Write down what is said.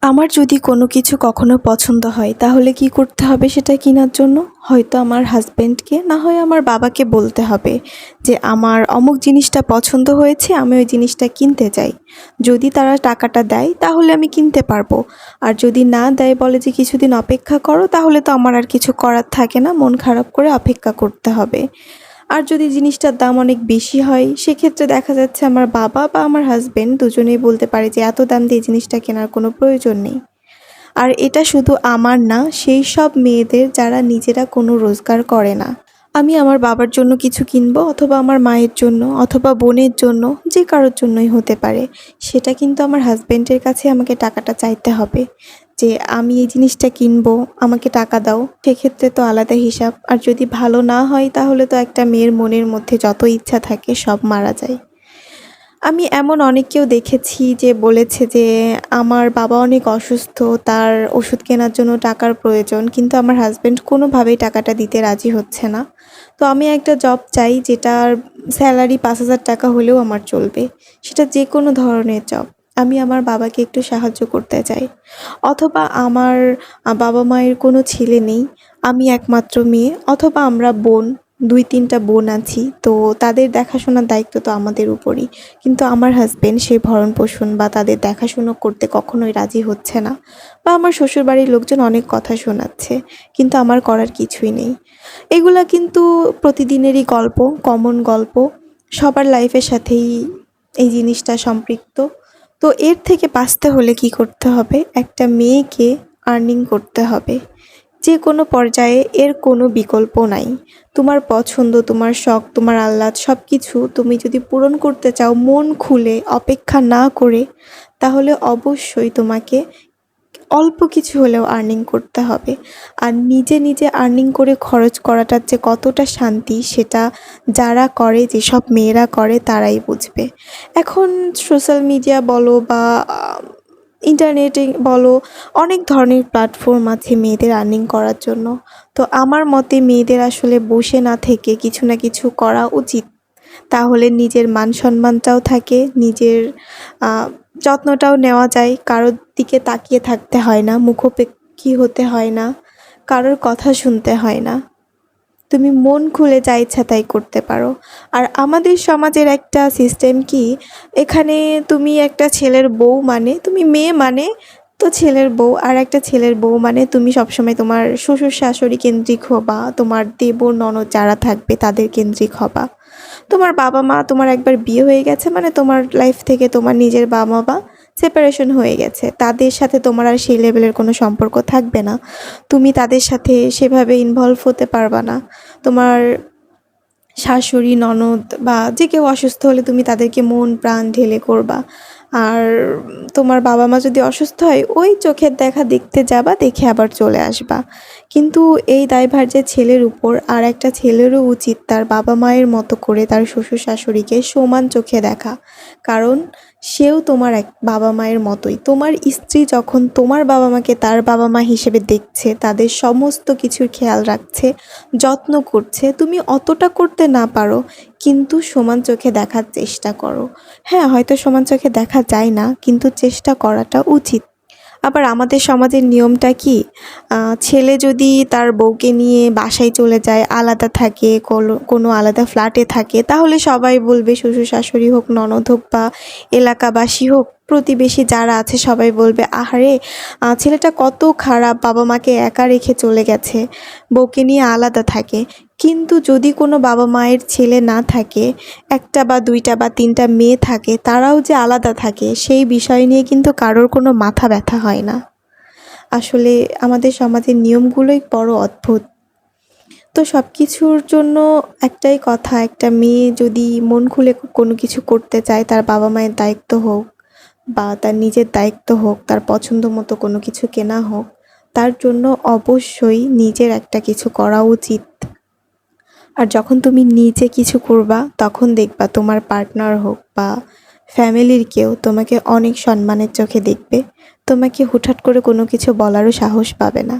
আমার যদি কোনো কিছু কখনো পছন্দ হয় তাহলে কি করতে হবে সেটা কেনার জন্য? হয়তো আমার হাসব্যান্ডকে না হয় আমার বাবাকে বলতে হবে যে আমার অমুক জিনিসটা পছন্দ হয়েছে, আমি ওই জিনিসটা কিনতে চাই। যদি তারা টাকাটা দেয় তাহলে আমি কিনতে পারবো। আর যদি না দেয়, বলে যে কিছুদিন অপেক্ষা করো, তাহলে তো আমার আর কিছু করার থাকে না, মন খারাপ করে অপেক্ষা করতে হবে। আর যদি জিনিসটার দাম অনেক বেশি হয়, সেক্ষেত্রে দেখা যাচ্ছে আমার বাবা বা আমার হাসব্যান্ড দুজনেই বলতে পারে যে এত দাম দিয়ে জিনিসটা কেনার কোনো প্রয়োজন নেই। আর এটা শুধু আমার না, সেই সব মেয়েদের যারা নিজেরা কোনো রোজগার করে না। আমি আমার বাবার জন্য কিছু কিনবো, অথবা আমার মায়ের জন্য, অথবা বোনের জন্য, যে কারোর জন্যই হতে পারে। সেটা কিন্তু আমার হাসব্যান্ডের কাছে আমাকে টাকাটা চাইতে হবে যে আমি এই জিনিসটা কিনবো, আমাকে টাকা দাও। সেক্ষেত্রে তো আলাদা হিসাব। আর যদি ভালো না হয় তাহলে তো একটা মেয়ের মনের মধ্যে যত ইচ্ছা থাকে সব মারা যায়। আমি এমন অনেককেও দেখেছি যে বলেছে যে আমার বাবা অনেক অসুস্থ, তার ওষুধ কেনার জন্য টাকার প্রয়োজন, কিন্তু আমার হাসব্যান্ড কোনোভাবেই টাকাটা দিতে রাজি হচ্ছে না। তো আমি একটা জব চাই যেটার স্যালারি ৫,০০০ টাকা হলেও আমার চলবে। সেটা যে কোনো ধরনের জব। আমি আমার বাবাকে একটু সাহায্য করতে চাই। অথবা আমার বাবা-মায়ের কোনো ছেলে নেই। আমি একমাত্র মেয়ে, অথবা আমরা বোন, ২-৩টা বোন আছি। তো তাদের দেখাশোনার দায়িত্ব তো আমাদের উপরই। কিন্তু আমার হাসব্যান্ড সেই ভরণ-পোষণ বা তাদের দেখাশুনো করতে কখনোই রাজি হচ্ছে না। বা আমার শ্বশুরবাড়ির লোকজন অনেক কথা শোনাচ্ছে, কিন্তু আমার করার কিছুই নেই। এগুলা কিন্তু প্রতিদিনেরই গল্প, কমন গল্প। সবার লাইফের সাথেই এই জিনিসটা সম্পৃক্ত। তো এর থেকে বাঁচতে হলে কি করতে হবে? একটা মেয়েকে আর্নিং করতে হবে। যে কোনো পর্যায়ে এর কোনো বিকল্প নাই। তোমার পছন্দ, তোমার শখ, তোমার আহ্লাদ সবকিছু তুমি যদি পূরণ করতে চাও মন খুলে, অপেক্ষা না করে, তাহলে অবশ্যই তোমাকে অল্প কিছু হলেও আর্নিং করতে হবে। আর নিজে নিজে আর্নিং করে খরচ করাটার যে কতটা শান্তি, সেটা যারা করে, যেসব মেয়েরা করে তারাই বুঝবে। এখন সোশ্যাল মিডিয়া বলো বা ইন্টারনেটে বলো, অনেক ধরনের প্ল্যাটফর্ম আছে মেয়েদের আর্নিং করার জন্য। তো আমার মতে মেয়েদের আসলে বসে না থেকে কিছু না কিছু করা উচিত। তাহলে নিজের মান সম্মানটাও থাকে, নিজের যত্নটাও নেওয়া যায়, কারোর দিকে তাকিয়ে থাকতে হয় না, মুখোপেক্ষী হতে হয় না, কারোর কথা শুনতে হয় না। তুমি মন খুলে যা ইচ্ছা তাই করতে পারো। আর আমাদের সমাজের একটা সিস্টেম কি, এখানে তুমি একটা ছেলের বউ মানে তুমি মেয়ে মানে তো ছেলের বউ, আর একটা ছেলের বউ মানে তুমি সবসময় তোমার শ্বশুর শাশুড়ি কেন্দ্রিক হবা, তোমার দেবর ননদ যারা থাকবে তাদের কেন্দ্রিক হবা। তোমার বাবা মা, তোমার একবার বিয়ে হয়ে গেছে মানে তোমার লাইফ থেকে তোমার নিজের বাবা মা সেপারেশন হয়ে গেছে, তাদের সাথে তোমার আর সেই লেভেলের কোনো সম্পর্ক থাকবে না। তুমি তাদের সাথে সেভাবে ইনভলভ হতে পারবা না। তোমার শাশুড়ি, ননদ বা যে কেউ অসুস্থ হলে তুমি তাদেরকে মন প্রাণ ঢেলে করবা। আর তোমার বাবা মা যদি অসুস্থ হয়, ওই চোখের দেখা দেখতে যাবা, দেখে আবার চলে আসবা। কিন্তু এই দায়ভার যে ছেলের উপর, আর একটা ছেলেরও উচিত তার বাবা মায়ের মতো করে তার শ্বশুর শাশুড়িকে সমান চোখে দেখা। কারণ সেও তোমার এক বাবা মায়ের মতোই। তোমার স্ত্রী যখন তোমার বাবা মাকে তার বাবা মা হিসেবে দেখছে, তাদের সমস্ত কিছুর খেয়াল রাখছে, যত্ন করছে, তুমি অতটা করতে না পারো, কিন্তু সমান চোখে দেখার চেষ্টা করো। হ্যাঁ, হয়তো সমান চোখে দেখা যায় না, কিন্তু চেষ্টা করাটা উচিত। আবার আমাদের সমাজের নিয়মটা কি, ছেলে যদি তার বউকে নিয়ে বাসায় চলে যায়, আলাদা থাকে, কোনো আলাদা ফ্ল্যাটে থাকে, তাহলে সবাই বলবে, শ্বশুর শাশুড়ি হোক, ননদ হোক বা এলাকাবাসী হোক, প্রতিবেশী যারা আছে সবাই বলবে, আহারে ছেলেটা কত খারাপ, বাবা মাকে একা রেখে চলে গেছে, বউকে নিয়ে আলাদা থাকে। কিন্তু যদি কোনো বাবা মায়ের ছেলে না থাকে, একটা বা দুইটা বা তিনটা মেয়ে থাকে, তারাও যে আলাদা থাকে, সেই বিষয় নিয়ে কিন্তু কারোর কোনো মাথা ব্যথা হয় না। আসলে আমাদের সমাজের নিয়মগুলোই বড় অদ্ভুত। তো সব কিছুর জন্য একটাই কথা, একটা মেয়ে যদি মন খুলে কোনো কিছু করতে চায়, তার বাবা মায়ের দায়িত্ব হোক বা তার নিজের দায়িত্ব হোক, তার পছন্দ মতো কোনো কিছু কেনা হোক, তার জন্য অবশ্যই নিজের একটা কিছু করা উচিত। আর যখন তুমি নিজে কিছু করবা, তখন দেখবা তোমার পার্টনার হোক বা ফ্যামিলির কেউ তোমাকে অনেক সম্মানের চোখে দেখবে। তোমাকে হুটহাট করে কোনো কিছু বলারও সাহস পাবে না।